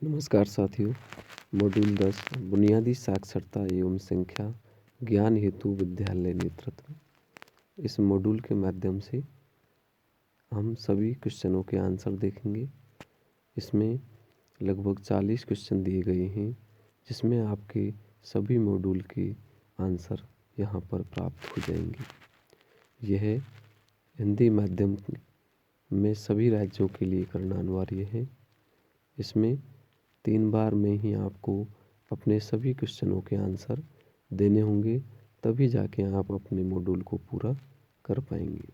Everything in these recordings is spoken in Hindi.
नमस्कार साथियों। मॉड्यूल 10 बुनियादी साक्षरता एवं संख्या ज्ञान हेतु विद्यालय नेतृत्व। इस मॉड्यूल के माध्यम से हम सभी क्वेश्चनों के आंसर देखेंगे। इसमें लगभग 40 क्वेश्चन दिए गए हैं, जिसमें आपके सभी मॉड्यूल के आंसर यहाँ पर प्राप्त हो जाएंगे। यह हिंदी माध्यम में सभी राज्यों के लिए करना अनिवार्य है। इसमें 3 बार में ही आपको अपने सभी क्वेश्चनों के आंसर देने होंगे, तभी जाके आप अपने मॉड्यूल को पूरा कर पाएंगे।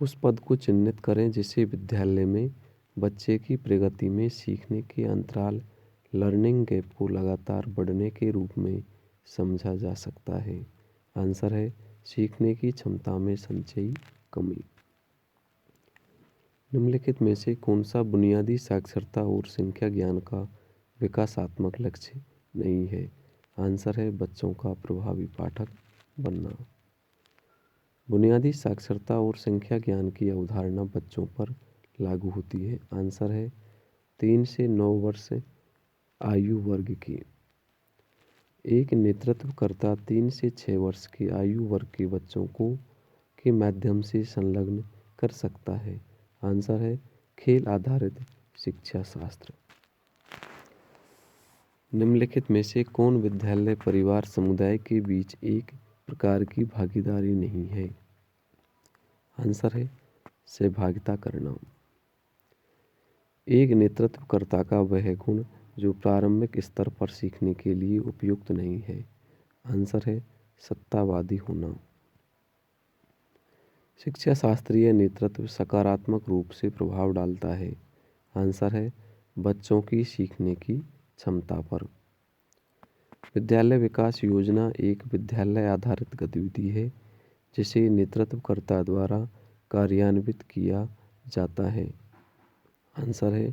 उस पद को चिन्हित करें जिसे विद्यालय में बच्चे की प्रगति में सीखने के अंतराल लर्निंग गैप को लगातार बढ़ने के रूप में समझा जा सकता है। आंसर है सीखने की क्षमता में संचयी कमी। निम्नलिखित में से कौन सा बुनियादी साक्षरता और संख्या ज्ञान का विकासात्मक लक्ष्य नहीं है? आंसर है बच्चों का प्रभावी पाठक बनना। बुनियादी साक्षरता और संख्या ज्ञान की अवधारणा बच्चों पर लागू होती है। आंसर है 3 से 9 वर्ष आयु वर्ग की। एक नेतृत्वकर्ता 3 से 6 वर्ष के आयु वर्ग के बच्चों को के माध्यम से संलग्न कर सकता है। आंसर है खेल आधारित शिक्षा शास्त्र। निम्नलिखित में से कौन विद्यालय परिवार समुदाय के बीच एक प्रकार की भागीदारी नहीं है? आंसर है सहभागिता करना। एक नेतृत्वकर्ता का वह गुण जो प्रारंभिक स्तर पर सीखने के लिए उपयुक्त नहीं है। आंसर है सत्तावादी होना। शिक्षा शास्त्रीय नेतृत्व सकारात्मक रूप से प्रभाव डालता है। आंसर है बच्चों की सीखने की क्षमता पर। विद्यालय विकास योजना एक विद्यालय आधारित गतिविधि है जिसे नेतृत्वकर्ता द्वारा कार्यान्वित किया जाता है। आंसर है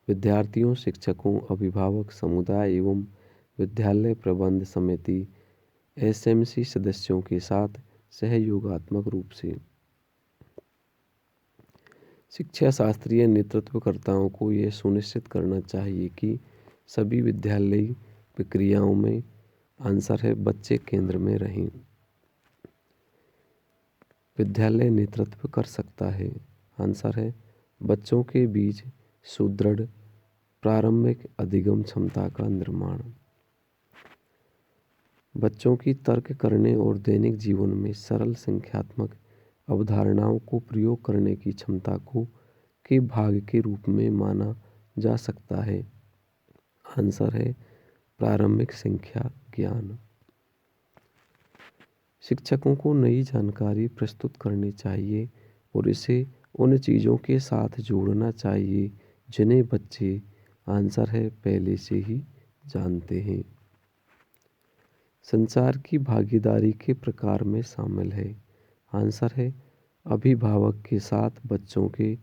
विद्यार्थियों, शिक्षकों, अभिभावक, समुदाय एवं विद्यालय प्रबंध समिति एसएमसी सदस्यों के साथ सहयोगात्मक रूप से। शिक्षा शास्त्रीय नेतृत्वकर्ताओं को यह सुनिश्चित करना चाहिए कि सभी विद्यालयी प्रक्रियाओं में आंसर है बच्चे केंद्र में रहें। विद्यालय नेतृत्व कर सकता है। आंसर है बच्चों के बीच सुदृढ़ प्रारंभिक अधिगम क्षमता का निर्माण। बच्चों की तर्क करने और दैनिक जीवन में सरल संख्यात्मक अवधारणाओं को प्रयोग करने की क्षमता को के भाग के रूप में माना जा सकता है। आंसर है प्रारंभिक संख्या ज्ञान। शिक्षकों को नई जानकारी प्रस्तुत करनी चाहिए और इसे उन चीज़ों के साथ जोड़ना चाहिए जिन्हें बच्चे आंसर है पहले से ही जानते हैं। संचार की भागीदारी के प्रकार में शामिल है। आंसर है अभिभावक के साथ बच्चों के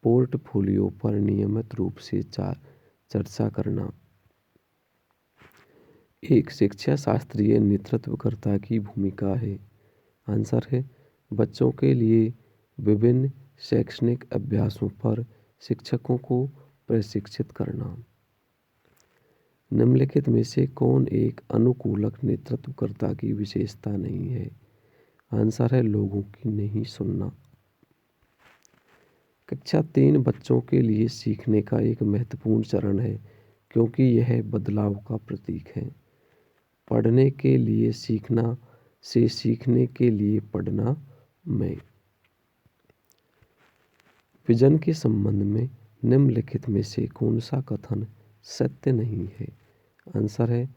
पोर्टफोलियो पर नियमित रूप से चर्चा करना। एक शिक्षा शास्त्रीय नेतृत्वकर्ता की भूमिका है। आंसर है बच्चों के लिए विभिन्न शैक्षणिक अभ्यासों पर शिक्षकों को प्रशिक्षित करना। निम्नलिखित में से कौन एक अनुकूलक नेतृत्वकर्ता की विशेषता नहीं है? आंसर है लोगों की नहीं सुनना। कक्षा 3 बच्चों के लिए सीखने का एक महत्वपूर्ण चरण है क्योंकि यह बदलाव का प्रतीक है। पढ़ने के लिए सीखना से सीखने के लिए पढ़ना में। विजन के संबंध में निम्नलिखित में से कौन सा कथन सत्य नहीं है? आंसर है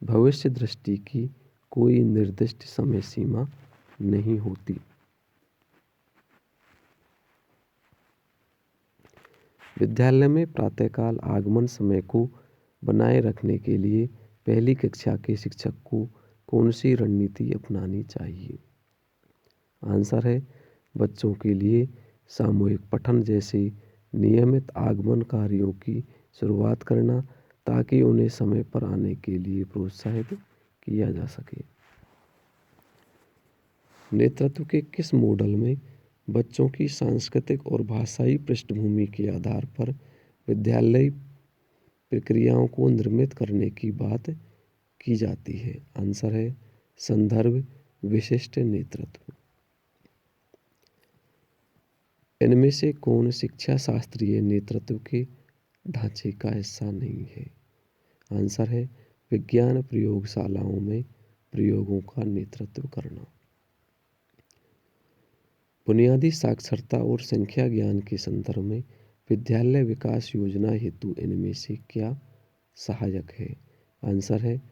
भविष्य दृष्टि की कोई निर्दिष्ट समय सीमा नहीं होती। विद्यालय में प्रातःकाल आगमन समय को बनाए रखने के लिए पहली कक्षा के शिक्षक को कौन सी रणनीति अपनानी चाहिए? आंसर है बच्चों के लिए सामूहिक पठन जैसे नियमित आगमन कार्यों की शुरुआत करना ताकि उन्हें समय पर आने के लिए प्रोत्साहित किया जा सके। नेतृत्व के किस मॉडल में बच्चों की सांस्कृतिक और भाषाई पृष्ठभूमि के आधार पर विद्यालय प्रक्रियाओं को निर्मित करने की बात की जाती है? आंसर है संदर्भ विशिष्ट नेतृत्व। इनमें से कौन शिक्षा शास्त्रीय नेतृत्व के ढांचे का हिस्सा नहीं है? आंसर है विज्ञान प्रयोगशालाओं में प्रयोगों का नेतृत्व करना। बुनियादी साक्षरता और संख्या ज्ञान के संदर्भ में विद्यालय विकास योजना हेतु इनमें से क्या सहायक है? आंसर है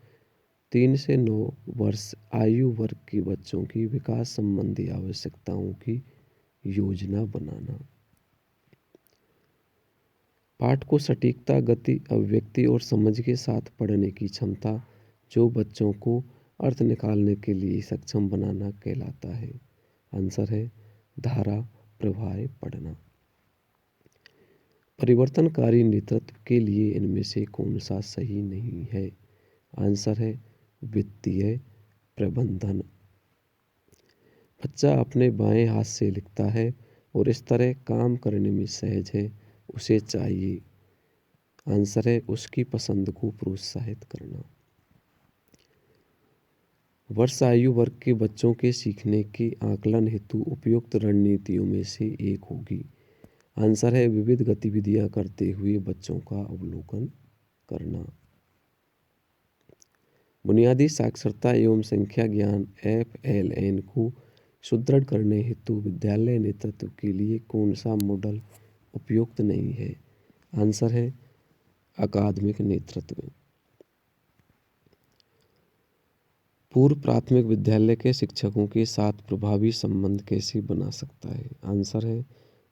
3 से 9 वर्ष आयु वर्ग के बच्चों की विकास संबंधी आवश्यकताओं की योजना बनाना। पाठ को सटीकता, गति, अभिव्यक्ति और समझ के साथ पढ़ने की क्षमता जो बच्चों को अर्थ निकालने के लिए सक्षम बनाना कहलाता है। आंसर है धारा प्रवाह पढ़ना। परिवर्तनकारी नेतृत्व के लिए इनमें से कौन सा सही नहीं है? आंसर है वित्तीय प्रबंधन। बच्चा अपने बाएं हाथ से लिखता है और इस तरह काम करने में सहज है, उसे चाहिए। आंसर है उसकी पसंद को प्रोत्साहित करना। वर्ष आयु वर्ग के बच्चों के सीखने के आकलन हेतु उपयुक्त रणनीतियों में से एक होगी। आंसर है विविध गतिविधियां करते हुए बच्चों का अवलोकन करना। बुनियादी साक्षरता एवं संख्या ज्ञान FLN को सुदृढ़ करने हेतु विद्यालय नेतृत्व के लिए कौन सा मॉडल उपयुक्त नहीं है? आंसर है अकादमिक नेतृत्व। पूर्व प्राथमिक विद्यालय के शिक्षकों के साथ प्रभावी संबंध कैसे बना सकता है? आंसर है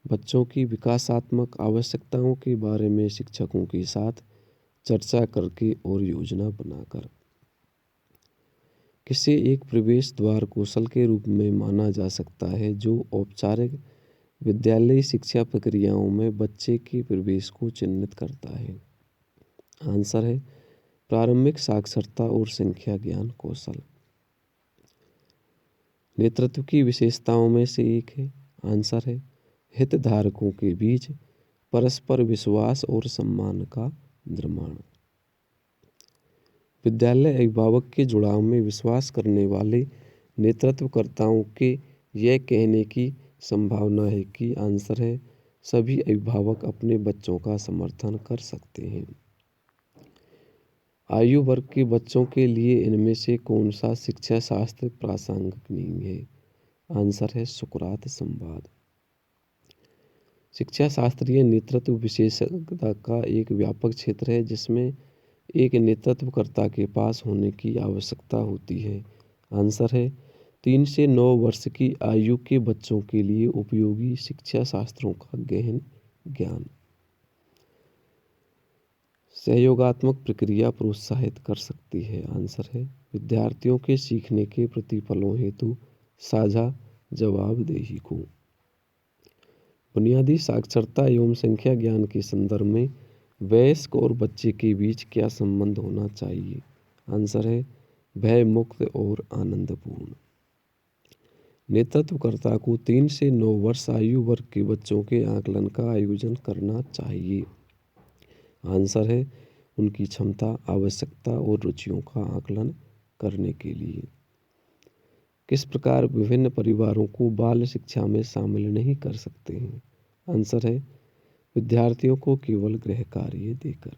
बच्चों की विकासात्मक आवश्यकताओं के बारे में शिक्षकों के साथ चर्चा करके और योजना बनाकर। किसी एक प्रवेश द्वार कौशल के रूप में माना जा सकता है जो औपचारिक विद्यालयी शिक्षा प्रक्रियाओं में बच्चे के प्रवेश को चिन्हित करता है। आंसर है प्रारंभिक साक्षरता और संख्या ज्ञान कौशल। नेतृत्व की विशेषताओं में से एक है। आंसर है हितधारकों के बीच परस्पर विश्वास और सम्मान का निर्माण। विद्यालय अभिभावक के जुड़ाव में विश्वास करने वाले नेतृत्वकर्ताओं के यह कहने की संभावना है कि आंसर है सभी अभिभावक अपने बच्चों का समर्थन कर सकते हैं। आयु वर्ग के बच्चों के लिए इनमें से कौन सा शिक्षा शास्त्र प्रासंगिक नहीं है? आंसर है सुकरात संवाद। शिक्षा शास्त्रीय नेतृत्व विशेषज्ञता का एक व्यापक क्षेत्र है जिसमें एक नेतृत्वकर्ता के पास होने की आवश्यकता होती है। आंसर है 3 से 9 वर्ष की आयु के बच्चों के लिए उपयोगी शिक्षा शास्त्रों का गहन ज्ञान। सहयोगात्मक प्रक्रिया प्रोत्साहित कर सकती है। आंसर है विद्यार्थियों के सीखने के प्रतिफलों हेतु साझा जवाबदेही को। बुनियादी साक्षरता एवं संख्या ज्ञान के संदर्भ में वयस्क और बच्चे के बीच क्या संबंध होना चाहिए? आंसर है भय मुक्त और आनंदपूर्ण। नेतृत्वकर्ता को 3 से 9 वर्ष आयु वर्ग के बच्चों के आकलन का आयोजन करना चाहिए। आंसर है उनकी क्षमता, आवश्यकता और रुचियों का आकलन करने के लिए। किस प्रकार विभिन्न परिवारों को बाल शिक्षा में शामिल नहीं कर सकते हैं? आंसर है विद्यार्थियों को केवल गृह कार्य देकर।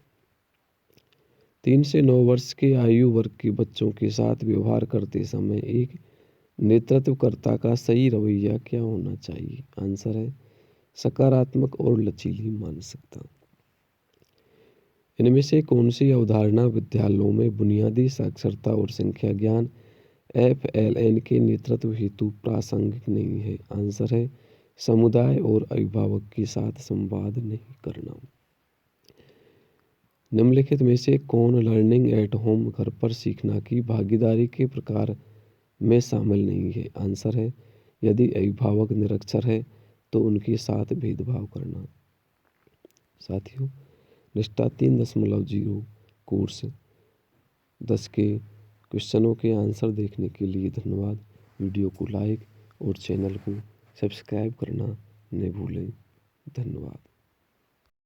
3 से 9 वर्ष के आयु वर्ग के बच्चों के साथ व्यवहार करते समय एक नेतृत्वकर्ता का सही रवैया क्या होना चाहिए? आंसर है सकारात्मक और लचीली मानसिकता। इनमें से कौन सी अवधारणा विद्यालयों में बुनियादी साक्षरता और संख्या ज्ञान FLN के नेतृत्व हेतु प्रासंगिक नहीं है? आंसर है समुदाय और अभिभावक के साथ संवाद नहीं करना। निम्नलिखित में से कौन लर्निंग एट होम घर पर सीखना की भागीदारी के प्रकार में शामिल नहीं है? आंसर है यदि अभिभावक निरक्षर है तो उनके साथ भेदभाव करना। साथियों, निष्ठा 3.0 कोर्स 10 के क्वेश्चनों के आंसर देखने के लिए धन्यवाद। वीडियो को लाइक और चैनल को सब्सक्राइब करना न भूलें। धन्यवाद।